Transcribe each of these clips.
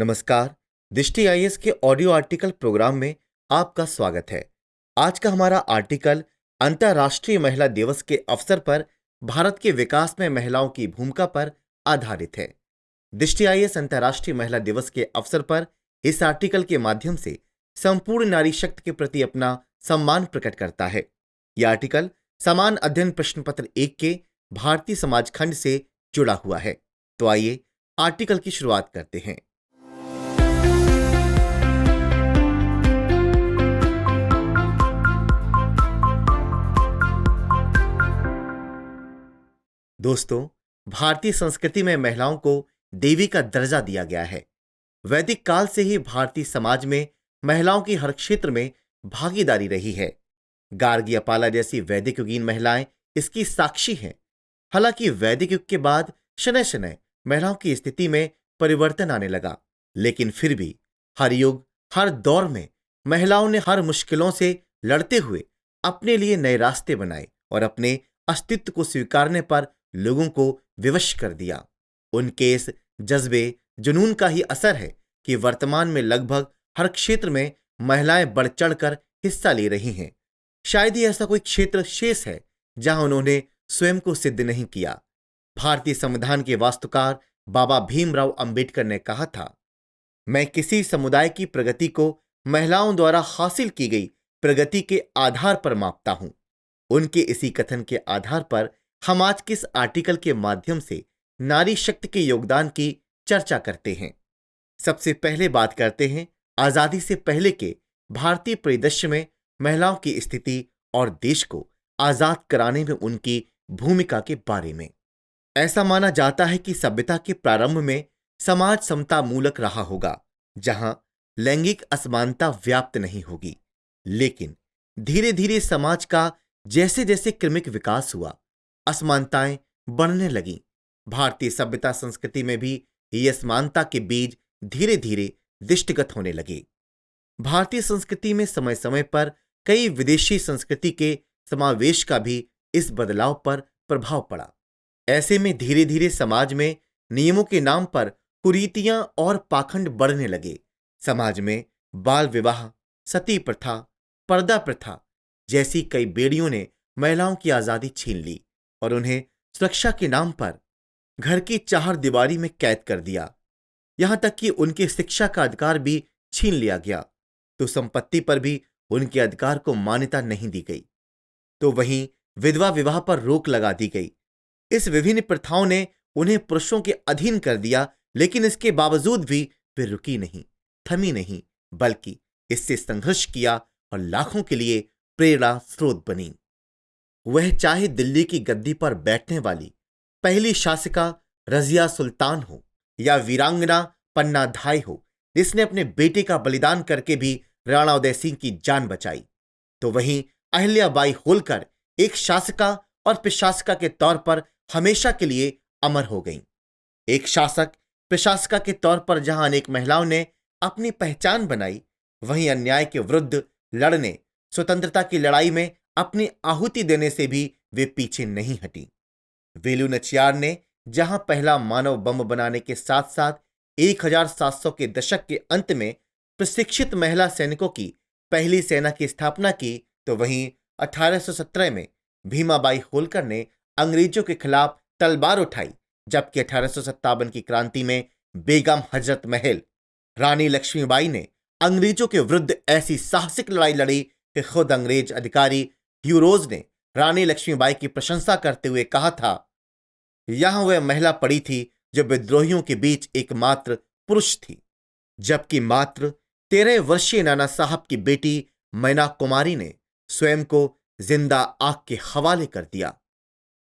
नमस्कार। दृष्टि आईएएस के ऑडियो आर्टिकल प्रोग्राम में आपका स्वागत है। आज का हमारा आर्टिकल अंतर्राष्ट्रीय महिला दिवस के अवसर पर भारत के विकास में महिलाओं की भूमिका पर आधारित है। दृष्टि आईएएस अंतर्राष्ट्रीय महिला दिवस के अवसर पर इस आर्टिकल के माध्यम से संपूर्ण नारी शक्ति के प्रति अपना सम्मान प्रकट करता है। यह आर्टिकल समान अध्ययन प्रश्न पत्र 1 के भारतीय समाज खंड से जुड़ा हुआ है। तो आइए आर्टिकल की शुरुआत करते हैं। दोस्तों, भारतीय संस्कृति में महिलाओं को देवी का दर्जा दिया गया है। वैदिक काल से ही भारतीय समाज में महिलाओं की हर क्षेत्र में भागीदारी रही है। गार्गी अपाला जैसी वैदिक युगीन महिलाएं इसकी साक्षी हैं। हालांकि वैदिक युग के बाद शनय शनय महिलाओं की स्थिति में परिवर्तन आने लगा, लेकिन फिर भी हर युग हर दौर में महिलाओं ने हर मुश्किलों से लड़ते हुए अपने लिए नए रास्ते बनाए और अपने अस्तित्व को स्वीकारने पर लोगों को विवश कर दिया। उनके इस जज्बे जुनून का ही असर है कि वर्तमान में लगभग हर क्षेत्र में महिलाएं बढ़ चढ़कर हिस्सा ले रही हैं। शायद ही ऐसा कोई क्षेत्र शेष है जहां उन्होंने स्वयं को सिद्ध नहीं किया। भारतीय संविधान के वास्तुकार बाबा भीमराव अंबेडकर ने कहा था, मैं किसी समुदाय की प्रगति को महिलाओं द्वारा हासिल की गई प्रगति के आधार पर मापता हूं। उनके इसी कथन के आधार पर हम आज के इस आर्टिकल के माध्यम से नारी शक्ति के योगदान की चर्चा करते हैं। सबसे पहले बात करते हैं आजादी से पहले के भारतीय परिदृश्य में महिलाओं की स्थिति और देश को आजाद कराने में उनकी भूमिका के बारे में। ऐसा माना जाता है कि सभ्यता के प्रारंभ में समाज समता मूलक रहा होगा, जहां लैंगिक असमानता व्याप्त नहीं होगी। लेकिन धीरे धीरे समाज का जैसे जैसे क्रमिक विकास हुआ, असमानताएं बढ़ने लगीं। भारतीय सभ्यता संस्कृति में भी ये असमानता के बीज धीरे धीरे दृष्टिगत होने लगे। भारतीय संस्कृति में समय समय पर कई विदेशी संस्कृति के समावेश का भी इस बदलाव पर प्रभाव पड़ा। ऐसे में धीरे धीरे समाज में नियमों के नाम पर कुरीतियां और पाखंड बढ़ने लगे। समाज में बाल विवाह, सती प्रथा, पर्दा प्रथा जैसी कई बेड़ियों ने महिलाओं की आजादी छीन ली और उन्हें सुरक्षा के नाम पर घर की चार दीवारी में कैद कर दिया। यहां तक कि उनकी शिक्षा का अधिकार भी छीन लिया गया, तो संपत्ति पर भी उनके अधिकार को मान्यता नहीं दी गई। तो वहीं विधवा विवाह पर रोक लगा दी गई। इस विभिन्न प्रथाओं ने उन्हें पुरुषों के अधीन कर दिया, लेकिन इसके बावजूद भी वे रुकी नहीं, थमी नहीं, बल्कि इससे संघर्ष किया और लाखों के लिए प्रेरणा स्रोत बनी। वह चाहे दिल्ली की गद्दी पर बैठने वाली पहली शासिका रजिया सुल्तान हो या वीरांगना पन्ना धाय हो, जिसने अपने बेटे का बलिदान करके भी राणा उदय सिंह की जान बचाई, तो वहीं अहिल्याबाई होलकर एक शासिका और प्रशासिका के तौर पर हमेशा के लिए अमर हो गईं। एक शासक प्रशासिका के तौर पर जहां अनेक महिलाओं ने अपनी पहचान बनाई, वहीं अन्याय के विरुद्ध लड़ने, स्वतंत्रता की लड़ाई में अपनी आहुति देने से भी वे पीछे नहीं हटी। वेलु नचियार ने जहां पहला मानव बम बनाने के साथ साथ 1700 के दशक के अंत में प्रशिक्षित महिला सैनिकों की पहली सेना की स्थापना की, तो वहीं 1817 में भीमाबाई होलकर ने अंग्रेजों के खिलाफ तलवार उठाई, जबकि 1857 की क्रांति में बेगम हजरत महल रानी लक्ष्मीबाई ने अंग्रेजों के विरुद्ध ऐसी साहसिक लड़ाई लड़ी कि खुद अंग्रेज अधिकारी ह्यू रोज ने रानी लक्ष्मीबाई की प्रशंसा करते हुए कहा था, यहां वह महिला पड़ी थी जो विद्रोहियों के बीच एकमात्र पुरुष थी। जबकि मात्र 13 वर्षीय नाना साहब की बेटी मैना कुमारी ने स्वयं को जिंदा आग के हवाले कर दिया।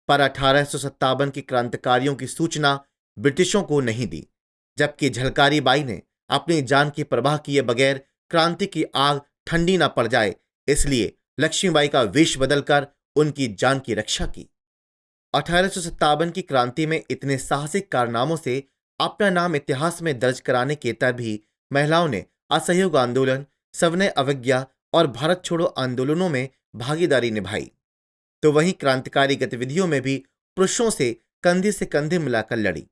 पर 1857 की क्रांतिकारियों की सूचना ब्रिटिशों को नहीं दी, जबकि झलकारी बाई ने अपनी जान की परवाह किए बगैर क्रांति की आग ठंडी न पड़ जाए, इसलिए लक्ष्मीबाई का वेश बदलकर उनकी जान की रक्षा की। 1857 की क्रांति में इतने साहसिक कारनामों से अपना नाम इतिहास में दर्ज कराने के तब भी महिलाओं ने असहयोग आंदोलन, सविनय अवज्ञा और भारत छोड़ो आंदोलनों में भागीदारी निभाई। तो वहीं क्रांतिकारी गतिविधियों में भी पुरुषों से कंधे मिलाकर लड़ी,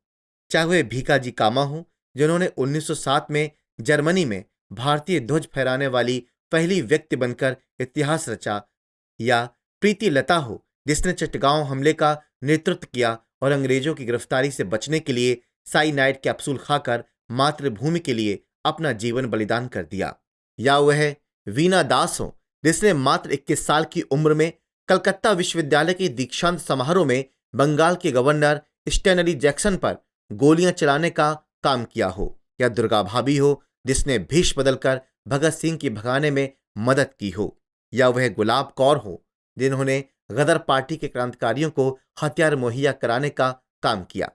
चाहे वह भीकाजी कामा हो जिन्होंने 1907 में जर्मनी में भारतीय ध्वज फहराने वाली पहली व्यक्ति बनकर इतिहास रचा, या प्रीति लता हो, जिसने चटगांव हमले का नेतृत्व किया और अंग्रेजों की गिरफ्तारी से बचने के लिए साइनाइड कैप्सूल खाकर मातृभूमि के लिए अपना जीवन बलिदान कर दिया, या वह वीना दास हो, जिसने मात्र 21 साल की उम्र में कलकत्ता विश्वविद्यालय के दीक्षांत समारोह में बंगाल के गवर्नर स्टेनली जैक्सन पर गोलियां चलाने का काम किया हो, या दुर्गा भाभी हो, जिसने भेष बदलकर भगत सिंह की भगाने में मदद की हो, या वह गुलाब कौर हो, जिन्होंने गदर पार्टी के क्रांतिकारियों को हथियार मुहैया कराने का काम किया।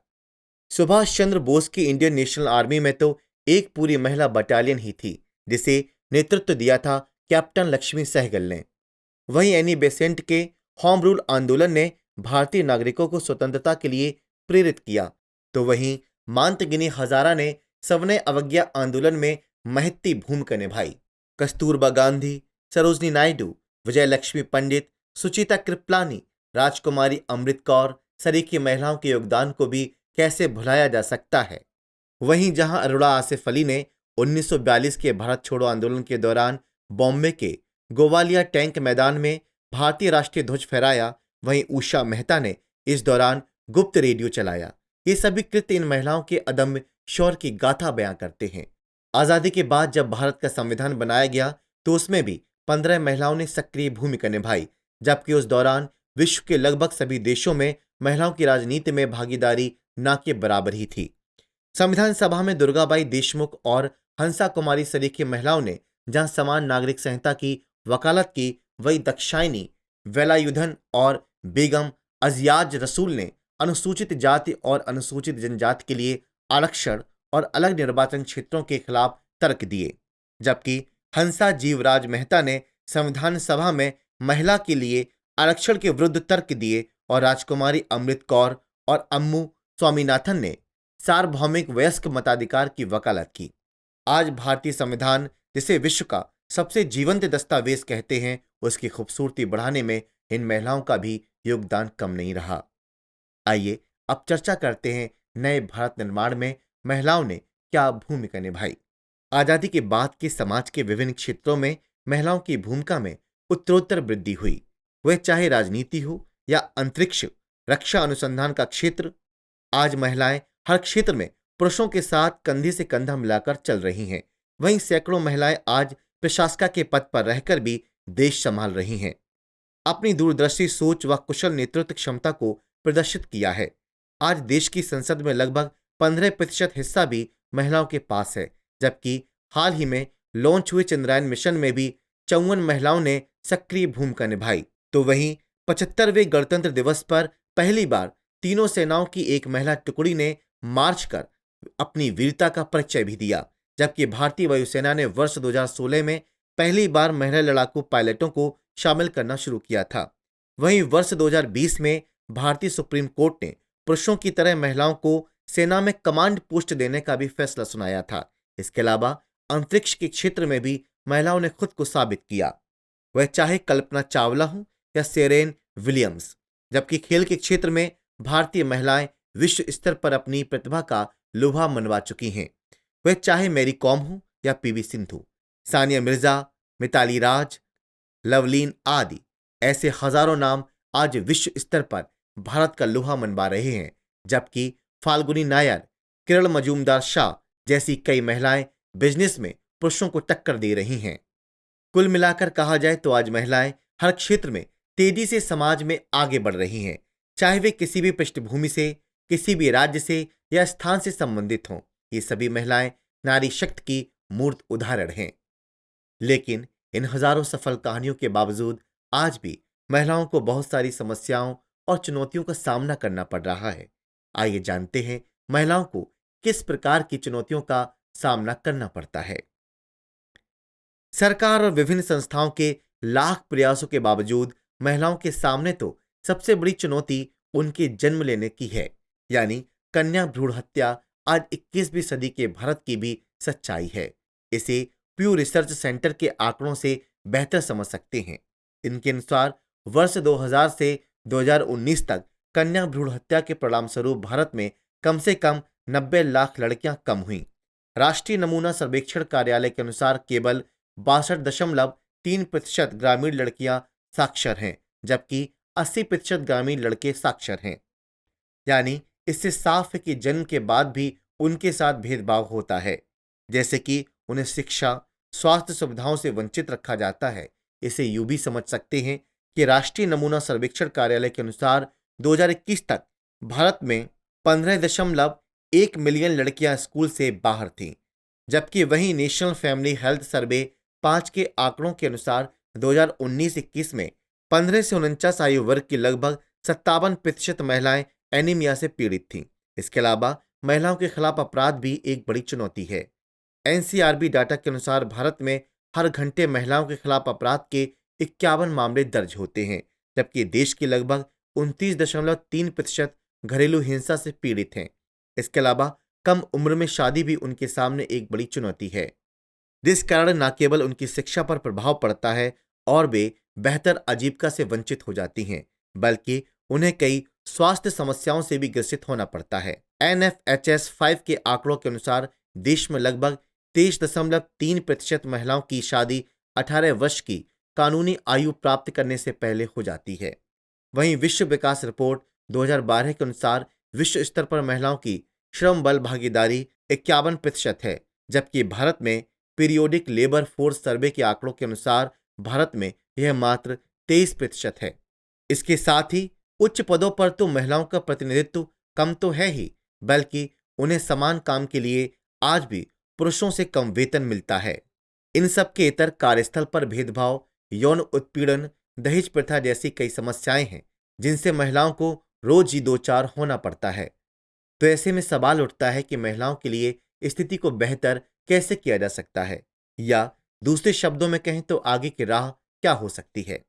सुभाष चंद्र बोस की इंडियन नेशनल आर्मी में तो एक पूरी महिला बटालियन ही थी, जिसे नेतृत्व दिया था कैप्टन लक्ष्मी सहगल ने। वहीं एनी बेसेंट के होम रूल आंदोलन ने भारतीय नागरिकों को स्वतंत्रता के लिए प्रेरित किया, तो वहीं मांतगिनी हजारा ने सवर्ण अवज्ञा आंदोलन में महत्ती भूमिका निभाई। कस्तूरबा गांधी, सरोजनी नायडू, विजय लक्ष्मी पंडित, सुचिता कृपलानी, राजकुमारी अमृत कौर सरीकी महिलाओं के योगदान को भी कैसे भुलाया जा सकता है। वहीं जहां अरुणा आसिफ अली ने 1942 के भारत छोड़ो आंदोलन के दौरान बॉम्बे के गोवालिया टैंक मैदान में भारतीय राष्ट्रीय ध्वज फहराया, वहीं उषा मेहता ने इस दौरान गुप्त रेडियो चलाया। ये सभी कृत्य इन महिलाओं के अदम्य शौर्य की गाथा बयां करते हैं। आजादी के बाद जब भारत का संविधान बनाया गया तो उसमें भी 15 महिलाओं ने सक्रिय भूमिका निभाई, जबकि उस दौरान विश्व के लगभग सभी देशों में महिलाओं की राजनीति में भागीदारी न के बराबर ही थी। संविधान सभा में दुर्गाबाई देशमुख और हंसा कुमारी सरीखी महिलाओं ने जहां समान नागरिक संहिता की वकालत की, वही दाक्षायणी वेलायुधन और बेगम अजियाज रसूल ने अनुसूचित जाति और अनुसूचित जनजाति के लिए आरक्षण और अलग निर्वाचन क्षेत्रों के खिलाफ तर्क दिए, जबकि हंसा जीवराज मेहता ने संविधान सभा में महिला के लिए आरक्षण के विरुद्ध तर्क दिए और राजकुमारी अमृत कौर और अम्मू स्वामीनाथन ने सार्वभौमिक वयस्क मताधिकार की वकालत की। आज भारतीय संविधान, जिसे विश्व का सबसे जीवंत दस्तावेज कहते हैं, उसकी खूबसूरती बढ़ाने में इन महिलाओं का भी योगदान कम नहीं रहा। आइए अब चर्चा करते हैं नए भारत निर्माण में महिलाओं ने क्या भूमिका निभाई। आजादी के बाद के समाज के विभिन्न क्षेत्रों में महिलाओं की भूमिका में उत्तरोत्तर वृद्धि हुई, वह चाहे राजनीति हो या अंतरिक्ष, रक्षा अनुसंधान का क्षेत्र। आज महिलाएं हर क्षेत्र में पुरुषों के साथ कंधे से कंधा मिलाकर चल रही हैं। वहीं सैकड़ों महिलाएं आज प्रशासिका के पद पर रहकर भी देश संभाल रही हैं। अपनी दूरदर्शी सोच व कुशल नेतृत्व क्षमता को प्रदर्शित किया है। आज देश की संसद में लगभग 15% हिस्सा भी महिलाओं के पास है, जबकि हाल ही में लॉन्च हुए चंद्रयान मिशन में भी 54 महिलाओं ने सक्रिय भूमिका निभाई। तो वहीं 75वें गणतंत्र दिवस पर पहली बार तीनों सेनाओं की एक महिला टुकड़ी ने मार्च कर अपनी वीरता का परिचय भी दिया, जबकि भारतीय वायुसेना ने वर्ष 2016 में पहली बार महिला लड़ाकू पायलटों को शामिल करना शुरू किया था। वहीं वर्ष 2020 में भारतीय सुप्रीम कोर्ट ने पुरुषों की तरह महिलाओं को सेना में कमांड पोस्ट देने का भी फैसला सुनाया था। इसके अलावा अंतरिक्ष के क्षेत्र में भी महिलाओं ने खुद को साबित किया, वह चाहे कल्पना चावला हो या सेरेन विलियम्स। जबकि खेल के क्षेत्र में भारतीय महिलाएं विश्व स्तर पर अपनी प्रतिभा का लोहा मनवा चुकी हैं, वह चाहे मैरी कॉम हो या पीवी सिंधु, सानिया मिर्जा, मिताली राज, लवलीन आदि। ऐसे हजारों नाम आज विश्व स्तर पर भारत का लोहा मनवा रहे हैं, जबकि फाल्गुनी नायर, किरण मजूमदार शाह जैसी कई महिलाएं बिजनेस में पुरुषों को टक्कर दे रही हैं। कुल मिलाकर कहा जाए तो आज महिलाएं हर क्षेत्र में तेजी से समाज में आगे बढ़ रही हैं, चाहे वे किसी भी पृष्ठभूमि से, किसी भी राज्य से या स्थान से संबंधित हों। ये सभी महिलाएं नारी शक्ति की मूर्त उदाहरण हैं। लेकिन इन हजारों सफल कहानियों के बावजूद आज भी महिलाओं को बहुत सारी समस्याओं और चुनौतियों का सामना करना पड़ रहा है। आइए जानते हैं महिलाओं को किस प्रकार की चुनौतियों का सामना करना पड़ता है। सरकार और विभिन्न संस्थाओं के लाख प्रयासों के बावजूद महिलाओं के सामने तो सबसे बड़ी चुनौती उनके जन्म लेने की है, यानी कन्या भ्रूण हत्या आज 21वीं सदी के भारत की भी सच्चाई है। इसे प्यू रिसर्च सेंटर के आंकड़ों से बेहतर समझ सकते हैं। इनके अनुसार वर्ष 2000 से 2019 तक कन्या भ्रूण हत्या के परिणामस्वरूप भारत में कम से कम 90 लाख लड़कियां कम हुईं, राष्ट्रीय नमूना सर्वेक्षण कार्यालय के अनुसार केवल 62.3% ग्रामीण लड़कियां साक्षर हैं, जबकि 80% ग्रामीण लड़के साक्षर हैं। यानी इससे साफ है कि जन्म के बाद भी उनके साथ भेदभाव होता है, जैसे कि उन्हें शिक्षा, स्वास्थ्य सुविधाओं से वंचित रखा जाता है। इसे यूं भी समझ सकते हैं कि राष्ट्रीय नमूना सर्वेक्षण कार्यालय के अनुसार 2021 तक भारत में 15.1 मिलियन लड़कियां स्कूल से बाहर थीं, जबकि वहीं नेशनल फैमिली हेल्थ सर्वे 5 के आंकड़ों के अनुसार 2019-21 में 15 से 49 आयु वर्ग की लगभग 57% महिलाएं एनीमिया से पीड़ित थीं। इसके अलावा महिलाओं के खिलाफ अपराध भी एक बड़ी चुनौती है। एनसीआरबी डाटा के अनुसार भारत में हर घंटे महिलाओं के खिलाफ अपराध के 51 मामले दर्ज होते हैं, जबकि देश की लगभग 29.3% घरेलू हिंसा से पीड़ित हैं। इसके अलावा कम उम्र में शादी भी उनके सामने एक बड़ी चुनौती है, जिस कारण न केवल उनकी शिक्षा पर प्रभाव पड़ता है और वे बेहतर आजीविका से वंचित हो जाती हैं, बल्कि उन्हें कई स्वास्थ्य समस्याओं से भी ग्रसित होना पड़ता है। NFHS 5 के आंकड़ों के अनुसार देश में लगभग 23.3% महिलाओं की शादी 18 वर्ष की कानूनी आयु प्राप्त करने से पहले हो जाती है। वहीं विश्व विकास रिपोर्ट 2012 के अनुसार विश्व स्तर पर महिलाओं की श्रम बल भागीदारी 51% है, जबकि भारत में पीरियोडिक लेबर फोर्स सर्वे के आंकड़ों के अनुसार भारत में यह मात्र 23% है। इसके साथ ही उच्च पदों पर तो महिलाओं का प्रतिनिधित्व कम तो है ही, बल्कि उन्हें समान काम के लिए आज भी पुरुषों से कम वेतन मिलता है। इन सब के इतर कार्यस्थल पर भेदभाव, यौन उत्पीड़न, दहेज प्रथा जैसी कई समस्याएं हैं जिनसे महिलाओं को रोज ही दो चार होना पड़ता है। तो ऐसे में सवाल उठता है कि महिलाओं के लिए स्थिति को बेहतर कैसे किया जा सकता है, या दूसरे शब्दों में कहें तो आगे की राह क्या हो सकती है।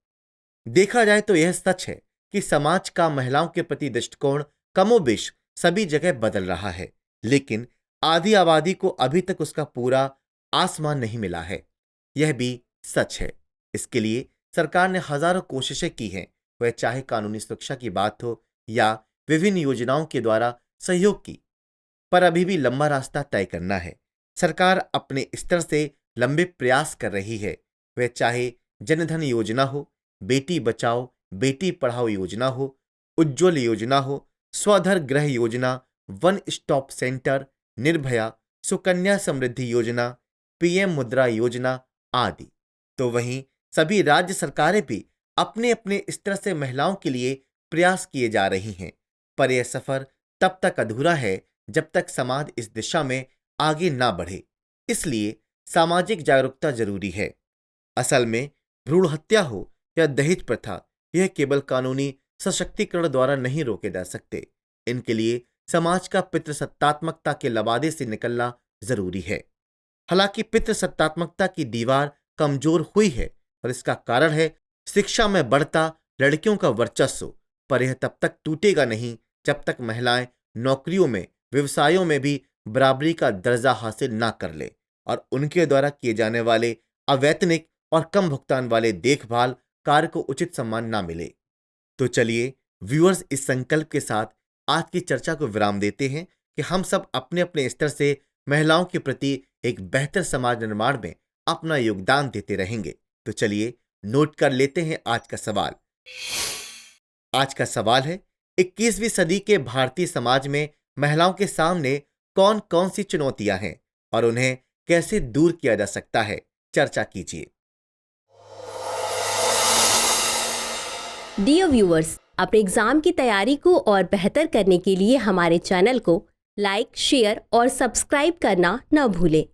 देखा जाए तो यह सच है कि समाज का महिलाओं के प्रति दृष्टिकोण कमोबेश सभी जगह बदल रहा है, लेकिन आधी आबादी को अभी तक उसका पूरा आसमान नहीं मिला है। यह भी सच है। इसके लिए सरकार ने हजारों कोशिशें की हैं, वह चाहे कानूनी सुरक्षा की बात हो या विभिन्न योजनाओं के द्वारा सहयोग की, पर अभी भी लंबा रास्ता तय करना है। सरकार अपने स्तर से लंबे प्रयास कर रही है, वह चाहे जनधन योजना हो, बेटी बचाओ बेटी पढ़ाओ योजना हो, उज्ज्वल योजना हो, Swadhar Griha Yojana, one stop center, Nirbhaya, Sukanya Samriddhi Yojana, PM मुद्रा योजना आदि। तो वहीं सभी राज्य सरकारें भी अपने अपने स्तर से महिलाओं के लिए प्रयास किए जा रही हैं, पर यह सफर तब तक अधूरा है जब तक समाज इस दिशा में आगे ना बढ़े। इसलिए सामाजिक जागरूकता जरूरी है। असल में भ्रूण हत्या हो या दहेज प्रथा, यह केवल कानूनी सशक्तिकरण द्वारा नहीं रोके जा सकते। इनके लिए समाज का पितृसत्तात्मकता के लबादे से निकलना जरूरी है। हालांकि पितृसत्तात्मकता की दीवार कमजोर हुई है और इसका कारण है शिक्षा में बढ़ता लड़कियों का वर्चस्व, पर यह तब तक टूटेगा नहीं जब तक महिलाएं नौकरियों में, व्यवसायों में भी बराबरी का दर्जा हासिल ना कर ले और उनके द्वारा किए जाने वाले अवैतनिक और कम भुगतान वाले देखभाल कार्य को उचित सम्मान ना मिले। तो चलिए व्यूअर्स, इस संकल्प के साथ आज की चर्चा को विराम देते हैं कि हम सब अपने अपने स्तर से महिलाओं के प्रति एक बेहतर समाज निर्माण में अपना योगदान देते रहेंगे। तो चलिए नोट कर लेते हैं आज का सवाल। आज का सवाल है, 21वीं सदी के भारतीय समाज में महिलाओं के सामने कौन कौन सी चुनौतियां हैं और उन्हें कैसे दूर किया जा सकता है। चर्चा कीजिए। डियर व्यूअर्स, अपने एग्जाम की तैयारी को और बेहतर करने के लिए हमारे चैनल को लाइक, शेयर और सब्सक्राइब करना न भूलें।